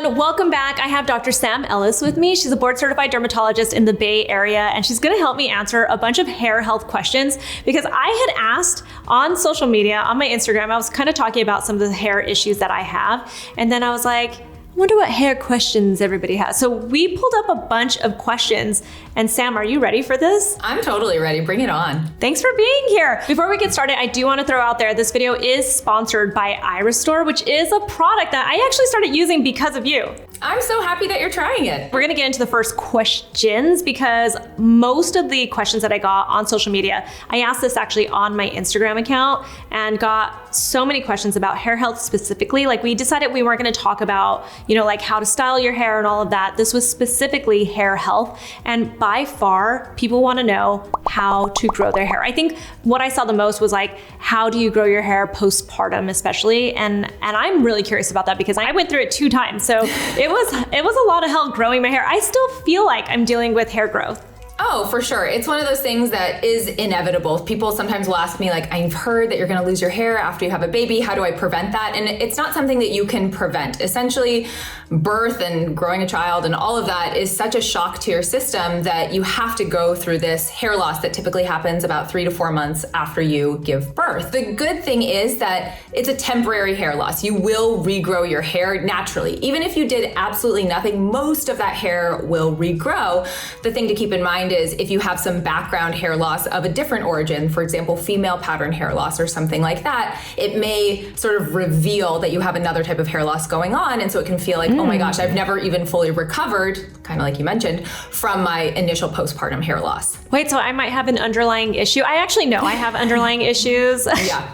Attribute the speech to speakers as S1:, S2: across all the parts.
S1: everyone, welcome back. I have Dr. Sam Ellis with me. She's a board certified dermatologist in the Bay Area, and she's gonna help me answer a bunch of hair health questions because I had asked on social media, on my Instagram, I was kind of talking about some of the hair issues that I have, and then I was like, I wonder what hair questions everybody has. So we pulled up a bunch of questions. And Sam, are you ready for this?
S2: I'm totally ready. Bring it on.
S1: Thanks for being here. Before we get started, I do want to throw out there, this video is sponsored by Iristore, which is a product that I actually started using because of you.
S2: I'm so happy that you're trying it.
S1: We're gonna get into the first questions because most of the questions that I got on social media, I asked this actually on my Instagram account and got so many questions about hair health specifically. Like we decided we weren't gonna talk about, like how to style your hair and all of that. This was specifically hair health. And by far, people wanna know how to grow their hair. I think what I saw the most was like, how do you grow your hair postpartum especially? And I'm really curious about that because I went through it 2 times. So it was a lot of help growing my hair. I still feel like I'm dealing with hair growth.
S2: Oh, for sure. It's one of those things that is inevitable. People sometimes will ask me like, I've heard that you're gonna lose your hair after you have a baby. How do I prevent that? And it's not something that you can prevent. Essentially, birth and growing a child and all of that is such a shock to your system that you have to go through this hair loss that typically happens about 3 to 4 months after you give birth. The good thing is that it's a temporary hair loss. You will regrow your hair naturally. Even if you did absolutely nothing, most of that hair will regrow. The thing to keep in mind is if you have some background hair loss of a different origin, for example, female pattern hair loss or something like that, it may sort of reveal that you have another type of hair loss going on. And so it can feel like, oh my gosh, I've never even fully recovered, kind of like you mentioned, from my initial postpartum hair loss.
S1: Wait, so I might have an underlying issue. I actually know I have underlying issues.
S2: Yeah.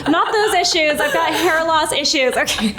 S1: Not those issues. I've got hair loss issues. Okay.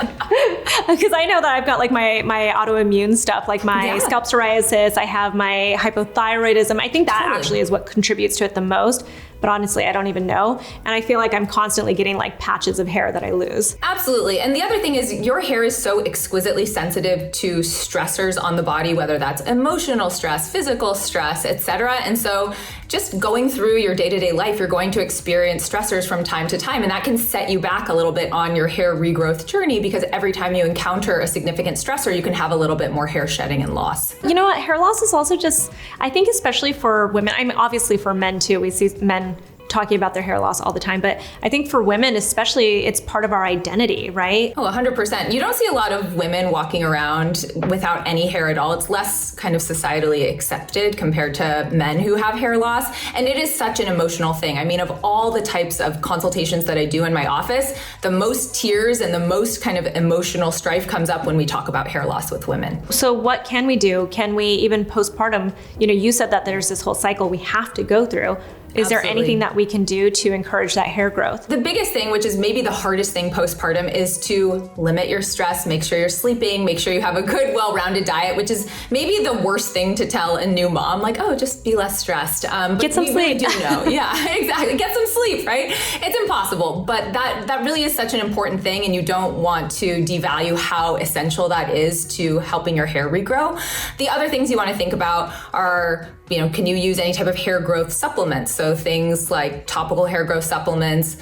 S1: Because I know that I've got like my autoimmune stuff, like my scalp psoriasis. I have my hypothyroidism. I think that actually is what contributes to it the most. But honestly, I don't even know. And I feel like I'm constantly getting like patches of hair that I lose.
S2: Absolutely. And the other thing is your hair is so exquisitely sensitive to stressors on the body, whether that's emotional stress, physical stress, etc. And so just going through your day-to-day life, you're going to experience stressors from time to time. And that can set you back a little bit on your hair regrowth journey because every time you encounter a significant stressor, you can have a little bit more hair shedding and loss.
S1: You know what? Hair loss is also just, I think especially for women, I mean, obviously for men too, we see men talking about their hair loss all the time, but I think for women especially, it's part of our identity, right?
S2: Oh, 100%. You don't see a lot of women walking around without any hair at all. It's less kind of societally accepted compared to men who have hair loss. And it is such an emotional thing. I mean, of all the types of consultations that I do in my office, the most tears and the most kind of emotional strife comes up when we talk about hair loss with women.
S1: So what can we do? Can we even postpartum, you said that there's this whole cycle we have to go through. Is there anything that we can do to encourage that hair growth?
S2: The biggest thing, which is maybe the hardest thing postpartum, is to limit your stress, make sure you're sleeping, make sure you have a good, well-rounded diet, which is maybe the worst thing to tell a new mom, like, oh, just be less stressed.
S1: Get some sleep.
S2: Really do know. Yeah, exactly. Get some sleep, right? It's impossible, but that really is such an important thing, and you don't want to devalue how essential that is to helping your hair regrow. The other things you want to think about are, can you use any type of hair growth supplements? So things like topical hair growth supplements,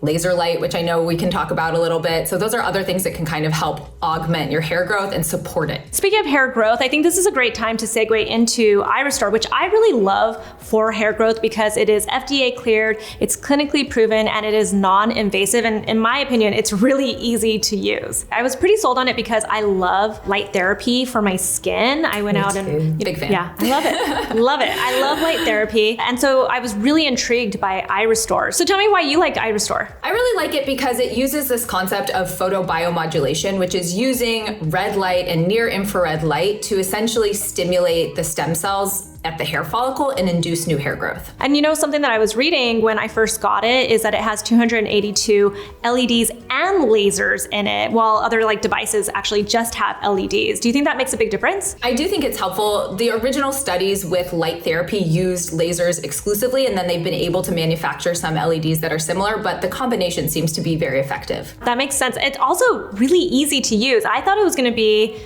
S2: laser light, which I know we can talk about a little bit. So those are other things that can kind of help augment your hair growth and support it.
S1: Speaking of hair growth, I think this is a great time to segue into Iristore, which I really love for hair growth because it is FDA cleared, it's clinically proven, and it is non-invasive. And in my opinion, it's really easy to use. I was pretty sold on it because I love light therapy for my skin. I went out and
S2: big fan.
S1: Yeah, I love it. Love it. I love light therapy. And so I was really intrigued by Iristore. So tell me why you like Iristore.
S2: I really like it because it uses this concept of photobiomodulation, which is using red light and near infrared light to essentially stimulate the stem cells at the hair follicle and induce new hair growth.
S1: And something that I was reading when I first got it is that it has 282 LEDs and lasers in it, while other devices actually just have LEDs. Do you think that makes a big difference?
S2: I do think it's helpful. The original studies with light therapy used lasers exclusively, and then they've been able to manufacture some LEDs that are similar, but the combination seems to be very effective.
S1: That makes sense. It's also really easy to use. I thought it was going to be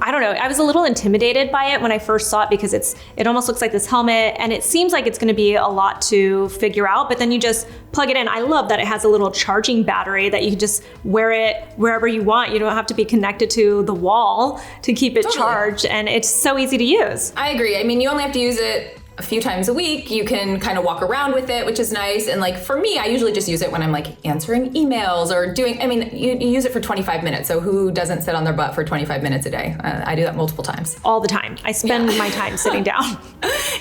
S1: I don't know, I was a little intimidated by it when I first saw it because it almost looks like this helmet and it seems like it's going to be a lot to figure out, but then you just plug it in. I love that it has a little charging battery that you can just wear it wherever you want. You don't have to be connected to the wall to keep it charged, and it's so easy to use.
S2: I agree. I mean, you only have to use it a few times a week. You can kind of walk around with it, which is nice. And like for me, I usually just use it when I'm like answering emails or you use it for 25 minutes. So who doesn't sit on their butt for 25 minutes a day? I do that multiple times.
S1: All the time. I spend my time sitting down.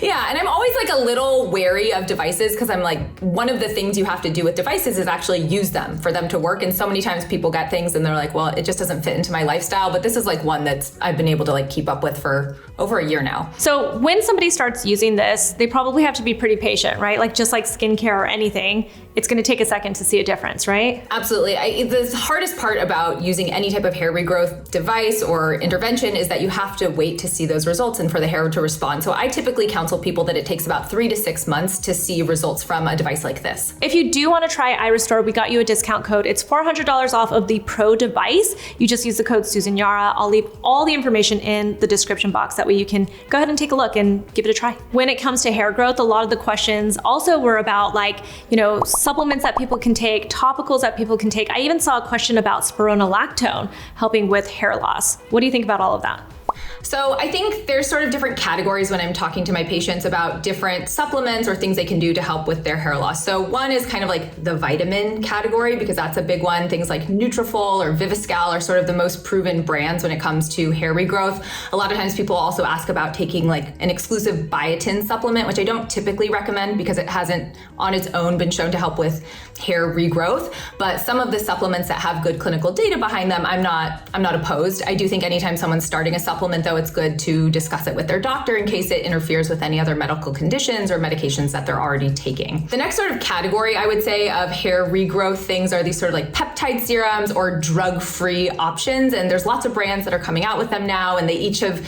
S2: Yeah, and I'm always like a little wary of devices because I'm like, one of the things you have to do with devices is actually use them for them to work. And so many times people get things and they're like, well, it just doesn't fit into my lifestyle. But this is like one that's I've been able to like keep up with for over a year now.
S1: So when somebody starts using this, they probably have to be pretty patient, right? Like just like skincare or anything, it's going to take a second to see a difference, right?
S2: Absolutely. The hardest part about using any type of hair regrowth device or intervention is that you have to wait to see those results and for the hair to respond. So I typically counsel people that it takes about 3 to 6 months to see results from a device like this.
S1: If you do want to try iRestore, we got you a discount code. It's $400 off of the Pro device. You just use the code Susan Yara. I'll leave all the information in the description box. That way you can go ahead and take a look and give it a try. When it comes to hair growth, a lot of the questions also were about like, supplements that people can take, topicals that people can take. I even saw a question about spironolactone helping with hair loss. What do you think about all of that?
S2: So I think there's sort of different categories when I'm talking to my patients about different supplements or things they can do to help with their hair loss. So one is kind of like the vitamin category, because that's a big one. Things like Nutrafol or Viviscal are sort of the most proven brands when it comes to hair regrowth. A lot of times people also ask about taking like an exclusive biotin supplement, which I don't typically recommend because it hasn't on its own been shown to help with hair regrowth. But some of the supplements that have good clinical data behind them, I'm not opposed. I do think anytime someone's starting a supplement, though, it's good to discuss it with their doctor in case it interferes with any other medical conditions or medications that they're already taking. The next sort of category, I would say, of hair regrowth things are these sort of like peptide serums or drug-free options. And there's lots of brands that are coming out with them now, and they each have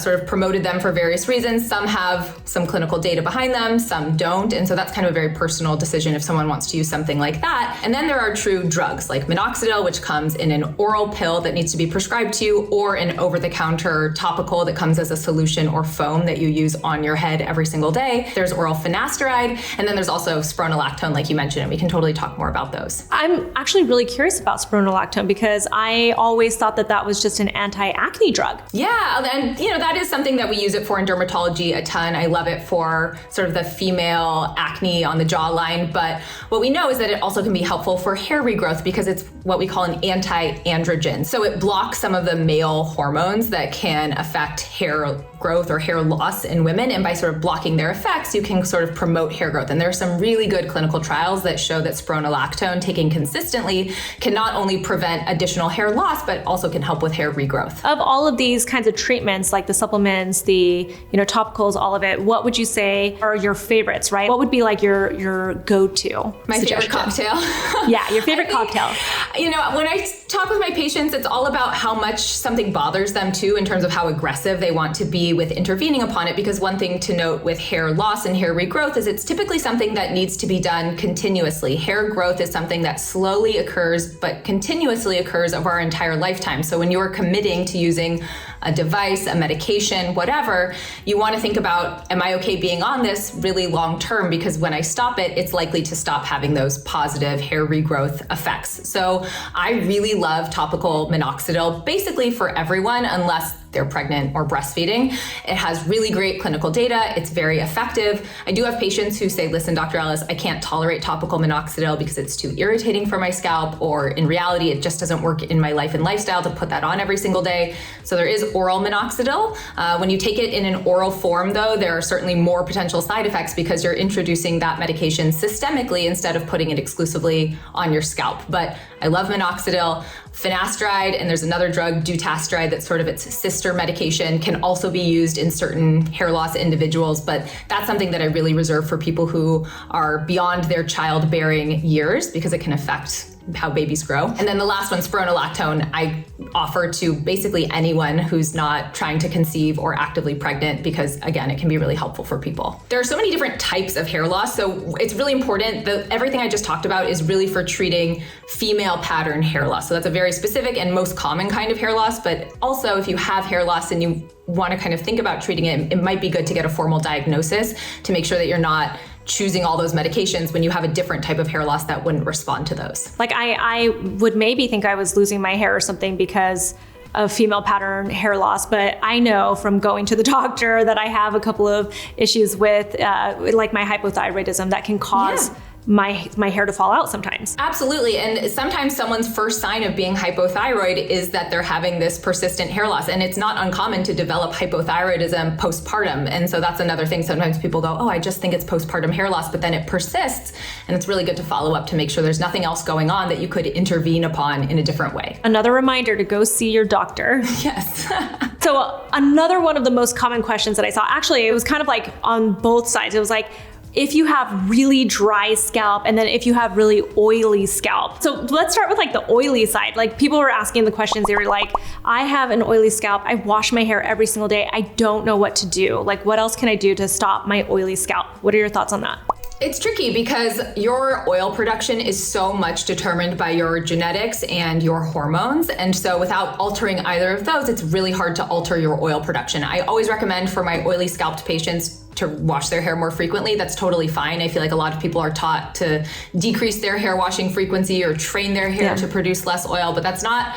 S2: sort of promoted them for various reasons. Some have some clinical data behind them, some don't. And so that's kind of a very personal decision if someone wants to use something like that. And then there are true drugs like minoxidil, which comes in an oral pill that needs to be prescribed to you, or an over-the-counter topical that comes as a solution or foam that you use on your head every single day. There's oral finasteride, and then there's also spironolactone, like you mentioned, and we can totally talk more about those.
S1: I'm actually really curious about spironolactone because I always thought that was just an anti-acne drug.
S2: Yeah, and that is something that we use it for in dermatology a ton. I love it for sort of the female acne on the jawline, but what we know is that it also can be helpful for hair regrowth because it's what we call an anti-androgen. So it blocks some of the male hormones that can affect hair growth or hair loss in women, and by sort of blocking their effects, you can sort of promote hair growth. And there are some really good clinical trials that show that spironolactone taken consistently can not only prevent additional hair loss, but also can help with hair regrowth.
S1: Of all of these kinds of treatments, like the supplements, the topicals, all of it, what would you say are your favorites, right? What would be like your go-to
S2: My
S1: suggestion?
S2: favorite cocktail.
S1: Yeah, your favorite cocktail.
S2: When I talk with my patients, it's all about how much something bothers them too, in terms of how aggressive they want to be with intervening upon it. Because one thing to note with hair loss and hair regrowth is it's typically something that needs to be done continuously. Hair growth is something that slowly occurs, but continuously occurs over our entire lifetime. So when you're committing to using a device, a medication, whatever, you want to think about, am I okay being on this really long term? Because when I stop it, it's likely to stop having those positive hair regrowth effects. So I really love topical minoxidil, basically for everyone, unless they're pregnant or breastfeeding. It has really great clinical data. It's very effective. I do have patients who say, listen, Dr. Ellis, I can't tolerate topical minoxidil because it's too irritating for my scalp, or in reality, it just doesn't work in my life and lifestyle to put that on every single day. So there is oral minoxidil. When you take it in an oral form, though, there are certainly more potential side effects because you're introducing that medication systemically instead of putting it exclusively on your scalp. But I love minoxidil. Finasteride, and there's another drug, dutasteride, that's sort of its sister medication, can also be used in certain hair loss individuals, but that's something that I really reserve for people who are beyond their childbearing years because it can affect how babies grow. And then the last one, spironolactone, I offer to basically anyone who's not trying to conceive or actively pregnant, because again, it can be really helpful for people. There are so many different types of hair loss, so it's really important that everything I just talked about is really for treating female pattern hair loss. So that's a very specific and most common kind of hair loss, but also if you have hair loss and you want to kind of think about treating it, it might be good to get a formal diagnosis to make sure that you're not choosing all those medications when you have a different type of hair loss that wouldn't respond to those.
S1: Like I would maybe think I was losing my hair or something because of female pattern hair loss, but I know from going to the doctor that I have a couple of issues with like my hypothyroidism that can cause my hair to fall out sometimes.
S2: Absolutely. And sometimes someone's first sign of being hypothyroid is that they're having this persistent hair loss. And it's not uncommon to develop hypothyroidism postpartum. And so that's another thing. Sometimes people go, oh, I just think it's postpartum hair loss, but then it persists. And it's really good to follow up to make sure there's nothing else going on that you could intervene upon in a different way.
S1: Another reminder to go see your doctor.
S2: Yes.
S1: So another one of the most common questions that I saw, actually, it was kind of like on both sides. It was like, if you have really dry scalp and then if you have really oily scalp. So let's start with like the oily side. Like people were asking the questions, they were like, I have an oily scalp. I wash my hair every single day. I don't know what to do. Like what else can I do to stop my oily scalp? What are your thoughts on that?
S2: It's tricky because your oil production is so much determined by your genetics and your hormones. And so without altering either of those, it's really hard to alter your oil production. I always recommend for my oily scalped patients to wash their hair more frequently. That's totally fine. I feel like a lot of people are taught to decrease their hair washing frequency or train their hair to produce less oil, but that's not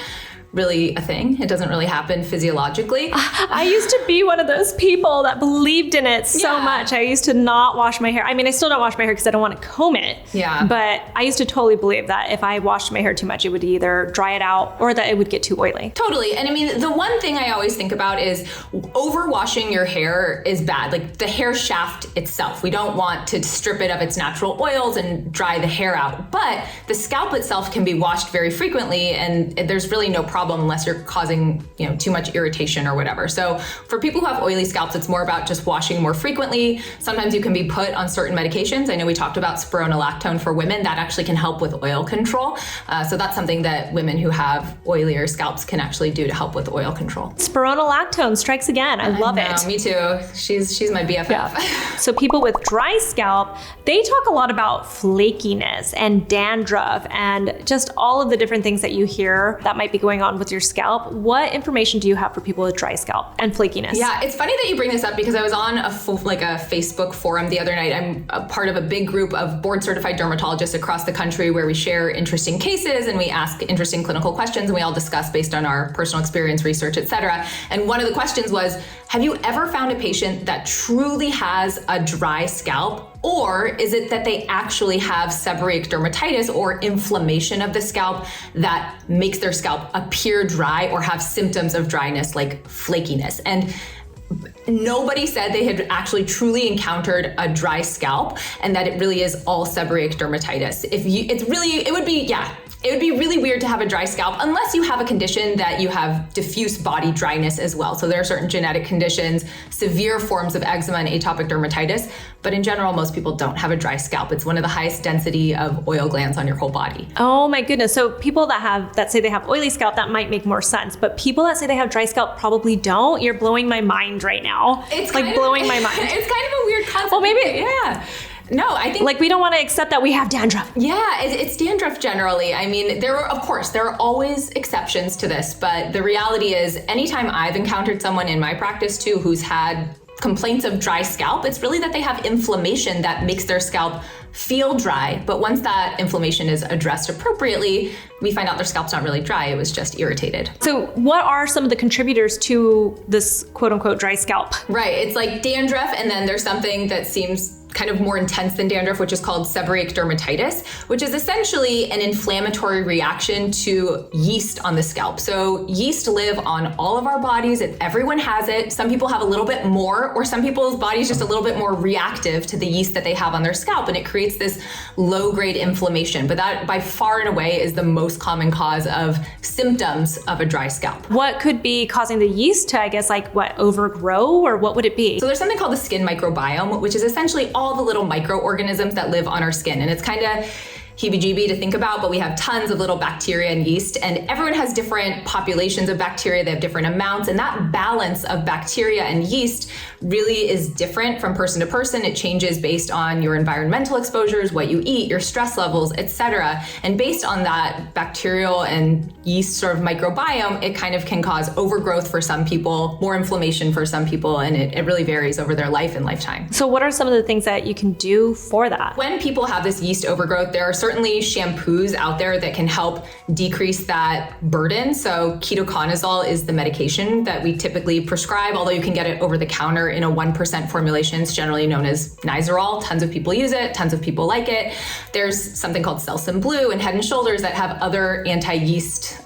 S2: really a thing. It doesn't really happen physiologically.
S1: I used to be one of those people that believed in it so much. I used to not wash my hair. I mean, I still don't wash my hair because I don't want to comb it.
S2: Yeah.
S1: But I used to totally believe that if I washed my hair too much, it would either dry it out or that it would get too oily.
S2: Totally. And I mean, the one thing I always think about is overwashing your hair is bad. Like the hair shaft itself, we don't want to strip it of its natural oils and dry the hair out. But the scalp itself can be washed very frequently, and there's really no problem unless you're causing, too much irritation or whatever. So for people who have oily scalps, it's more about just washing more frequently. Sometimes you can be put on certain medications. I know we talked about spironolactone for women. That actually can help with oil control. So that's something that women who have oilier scalps can actually do to help with oil control.
S1: Spironolactone strikes again. I love it.
S2: Me too. She's my BFF.
S1: Yeah. So people with dry scalp, they talk a lot about flakiness and dandruff and just all of the different things that you hear that might be going on with your scalp. What information do you have for people with dry scalp and flakiness?
S2: Yeah, it's funny that you bring this up because I was on a Facebook forum the other night. I'm a part of a big group of board certified dermatologists across the country where we share interesting cases and we ask interesting clinical questions and we all discuss based on our personal experience, research, etc. And one of the questions was, have you ever found a patient that truly has a dry scalp? Or is it that they actually have seborrheic dermatitis or inflammation of the scalp that makes their scalp appear dry or have symptoms of dryness like flakiness? And nobody said they had actually truly encountered a dry scalp and that it really is all seborrheic dermatitis. It would be really weird to have a dry scalp unless you have a condition that you have diffuse body dryness as well. So there are certain genetic conditions, severe forms of eczema and atopic dermatitis, but in general, most people don't have a dry scalp. It's one of the highest density of oil glands on your whole body.
S1: Oh my goodness. So people that say they have oily scalp, that might make more sense, but people that say they have dry scalp probably don't. You're blowing my mind right now.
S2: It's
S1: like blowing my mind.
S2: It's kind of a weird concept.
S1: Well, maybe,
S2: yeah. No, I think
S1: like we don't want to accept that we have dandruff.
S2: Yeah, it's dandruff generally. I mean, there are always exceptions to this, but the reality is anytime I've encountered someone in my practice too who's had complaints of dry scalp, it's really that they have inflammation that makes their scalp feel dry. But once that inflammation is addressed appropriately, we find out their scalp's not really dry, it was just irritated.
S1: So what are some of the contributors to this quote unquote dry scalp?
S2: Right, it's like dandruff, and then there's something that seems kind of more intense than dandruff, which is called seborrheic dermatitis, which is essentially an inflammatory reaction to yeast on the scalp. So yeast live on all of our bodies. Everyone has it. Some people have a little bit more, or some people's bodies just a little bit more reactive to the yeast that they have on their scalp, and it creates this low-grade inflammation. But that by far and away is the most common cause of symptoms of a dry scalp.
S1: What could be causing the yeast to, overgrow, or what would it be?
S2: So there's something called the skin microbiome, which is essentially all the little microorganisms that live on our skin. And it's kind of heebie-jeebie to think about, but we have tons of little bacteria and yeast, and everyone has different populations of bacteria. They have different amounts, and that balance of bacteria and yeast really is different from person to person. It changes based on your environmental exposures, what you eat, your stress levels, etc. And based on that bacterial and yeast sort of microbiome, it kind of can cause overgrowth for some people, more inflammation for some people, and it really varies over their life and lifetime.
S1: So what are some of the things that you can do for that?
S2: When people have this yeast overgrowth, there are certainly shampoos out there that can help decrease that burden. So ketoconazole is the medication that we typically prescribe, although you can get it over the counter in a 1% formulation. It's generally known as Nizoral. Tons of people use it. Tons of people like it. There's something called Selsun Blue and Head & Shoulders that have other anti-yeast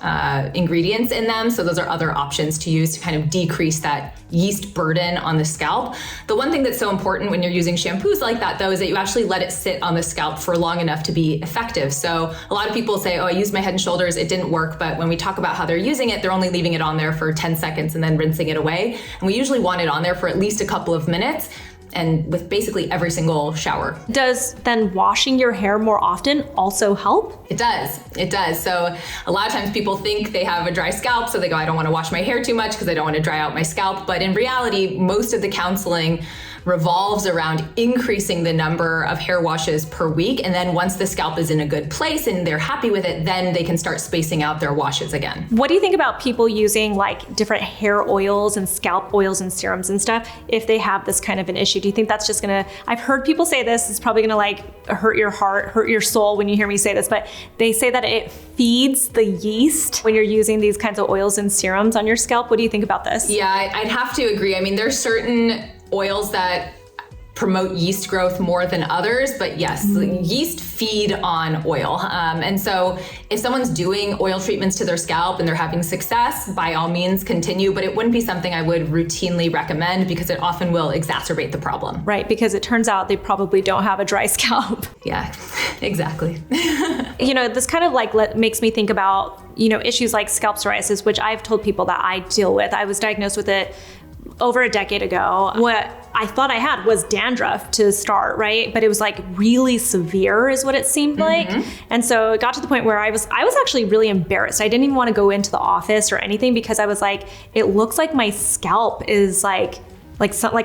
S2: ingredients in them. So those are other options to use to kind of decrease that yeast burden on the scalp. The one thing that's so important when you're using shampoos like that, though, is that you actually let it sit on the scalp for long enough to be effective. So a lot of people say, oh, I used my Head & Shoulders, it didn't work. But when we talk about how they're using it, they're only leaving it on there for 10 seconds and then rinsing it away. And we usually want it on there for at least a couple of minutes, and with basically every single shower.
S1: Does then washing your hair more often also help?
S2: It does. It does. So a lot of times people think they have a dry scalp, so they go, I don't want to wash my hair too much because I don't want to dry out my scalp. But in reality, most of the counseling revolves around increasing the number of hair washes per week. And then once the scalp is in a good place and they're happy with it, then they can start spacing out their washes again.
S1: What do you think about people using like different hair oils and scalp oils and serums and stuff if they have this kind of an issue? Do you think that's just gonna, I've heard people say this, it's probably gonna like hurt your heart, hurt your soul when you hear me say this, but they say that it feeds the yeast when you're using these kinds of oils and serums on your scalp. What do you think about this?
S2: Yeah, I'd have to agree. I mean, there's certain oils that promote yeast growth more than others, but yes, yeast feed on oil. And so if someone's doing oil treatments to their scalp and they're having success, by all means continue, but it wouldn't be something I would routinely recommend because it often will exacerbate the problem.
S1: Right, because it turns out they probably don't have a dry scalp.
S2: Yeah, exactly.
S1: You know, this kind of like makes me think about, you know, issues like scalp psoriasis, which I've told people that I deal with. I was diagnosed with it over a decade ago. What I thought I had was dandruff to start, right? But it was like really severe is what it seemed like. And so it got to the point where I was actually really embarrassed. I didn't even want to go into the office or anything because I was like, it looks like my scalp is like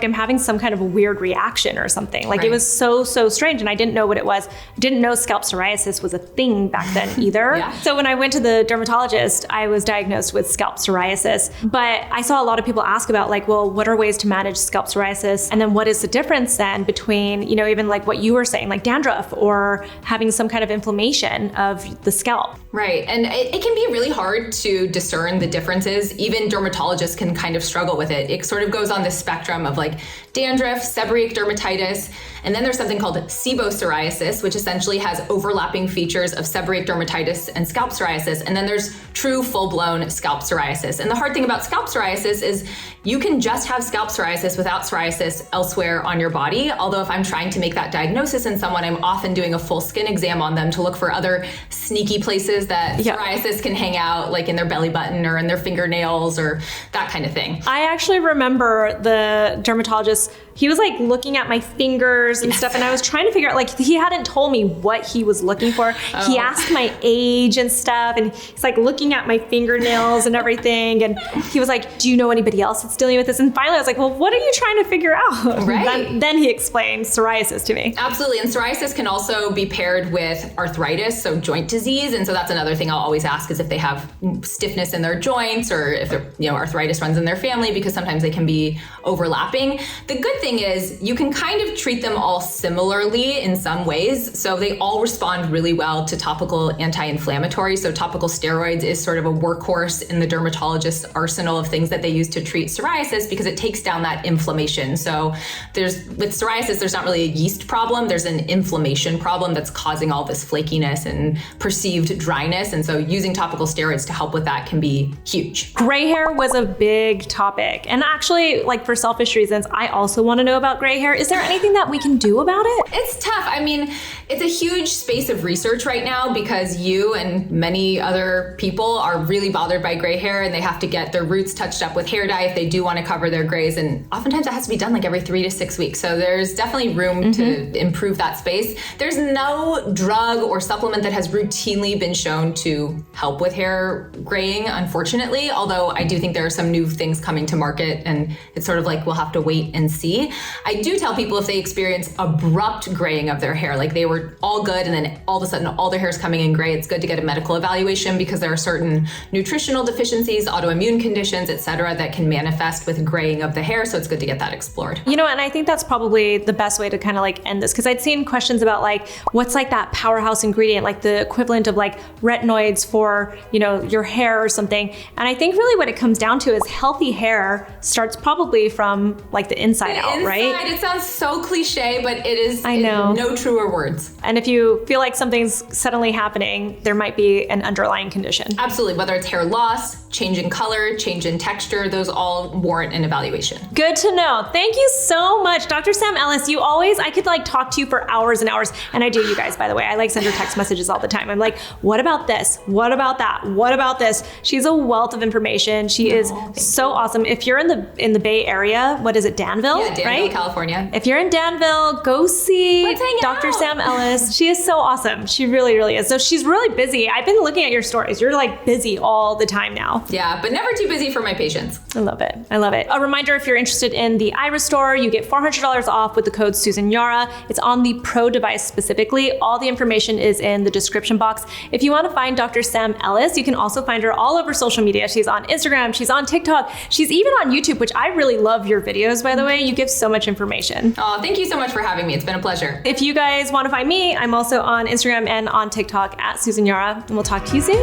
S1: I'm having some kind of a weird reaction or something. Like It was so strange, and I didn't know what it was. I didn't know scalp psoriasis was a thing back then either. So when I went to the dermatologist, I was diagnosed with scalp psoriasis. But I saw a lot of people ask about like, well, what are ways to manage scalp psoriasis? And then what is the difference then between, you know, even like what you were saying, like dandruff or having some kind of inflammation of the scalp?
S2: Right, and it can be really hard to discern the differences. Even dermatologists can kind of struggle with it. It sort of goes on this spectrum of like dandruff, seborrheic dermatitis, and then there's something called psoriasis, which essentially has overlapping features of seborrheic dermatitis and scalp psoriasis. And then there's true full-blown scalp psoriasis. And the hard thing about scalp psoriasis is you can just have scalp psoriasis without psoriasis elsewhere on your body. Although if I'm trying to make that diagnosis in someone, I'm often doing a full skin exam on them to look for other sneaky places that psoriasis can hang out, like in their belly button or in their fingernails or that kind of thing.
S1: I actually remember the dermatologist, he was like looking at my fingers and stuff, and I was trying to figure out, like, he hadn't told me what he was looking for. He asked my age and stuff, and he's like looking at my fingernails and everything, and he was like, do you know anybody else that's dealing with this? And finally I was like, well, what are you trying to figure out?
S2: Right.
S1: Then he explained psoriasis to me.
S2: Absolutely, and psoriasis can also be paired with arthritis, so joint disease, and so that's another thing I'll always ask is if they have stiffness in their joints or if arthritis runs in their family, because sometimes they can be overlapping. The good thing is you can kind of treat them all similarly in some ways. So they all respond really well to topical anti-inflammatory. So topical steroids is sort of a workhorse in the dermatologist's arsenal of things that they use to treat psoriasis because it takes down that inflammation. So with psoriasis, there's not really a yeast problem. There's an inflammation problem that's causing all this flakiness and perceived dryness. And so using topical steroids to help with that can be huge.
S1: Gray hair was a big topic. And actually, like for selfish reasons, I also want want to know about gray hair. Is there anything that we can do about it?
S2: It's tough. I mean, it's a huge space of research right now because you and many other people are really bothered by gray hair and they have to get their roots touched up with hair dye if they do want to cover their grays. And oftentimes that has to be done like every 3 to 6 weeks. So there's definitely room to improve that space. There's no drug or supplement that has routinely been shown to help with hair graying, unfortunately, although I do think there are some new things coming to market and it's sort of like we'll have to wait and see. I do tell people if they experience abrupt graying of their hair, like they were all good and then all of a sudden all their hair is coming in gray, it's good to get a medical evaluation because there are certain nutritional deficiencies, autoimmune conditions, etc., that can manifest with graying of the hair. So it's good to get that explored.
S1: You know, and I think that's probably the best way to kind of like end this, because I'd seen questions about like what's like that powerhouse ingredient, like the equivalent of like retinoids for, you know, your hair or something. And I think really what it comes down to is healthy hair starts probably from like the inside out, right?
S2: It sounds so cliche, but it is.
S1: I know.
S2: No truer words.
S1: And if you feel like something's suddenly happening, there might be an underlying condition.
S2: Absolutely. Whether it's hair loss, change in color, change in texture, those all warrant an evaluation.
S1: Good to know. Thank you so much, Dr. Sam Ellis. I could like talk to you for hours and hours. And I do, you guys, by the way. I like send her text messages all the time. I'm like, what about this? What about that? What about this? She's a wealth of information. She is so awesome. If you're in the Bay Area, what is it, Danville?
S2: Yeah, Danville,
S1: right?
S2: California.
S1: If you're in Danville, go see Dr. Sam Ellis. She is so awesome. She really, really is. So she's really busy. I've been looking at your stories. You're like busy all the time now.
S2: Yeah, but never too busy for my patients.
S1: I love it. I love it. A reminder, if you're interested in the Iris store, you get $400 off with the code Susan Yara. It's on the Pro device specifically. All the information is in the description box. If you want to find Dr. Sam Ellis, you can also find her all over social media. She's on Instagram, she's on TikTok, she's even on YouTube, which I really love your videos, by the way. You give so much information.
S2: Oh, thank you so much for having me. It's been a pleasure.
S1: If you guys want to find me, I'm also on Instagram and on TikTok at Susan Yara, and we'll talk to you soon.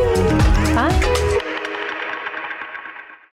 S1: Bye.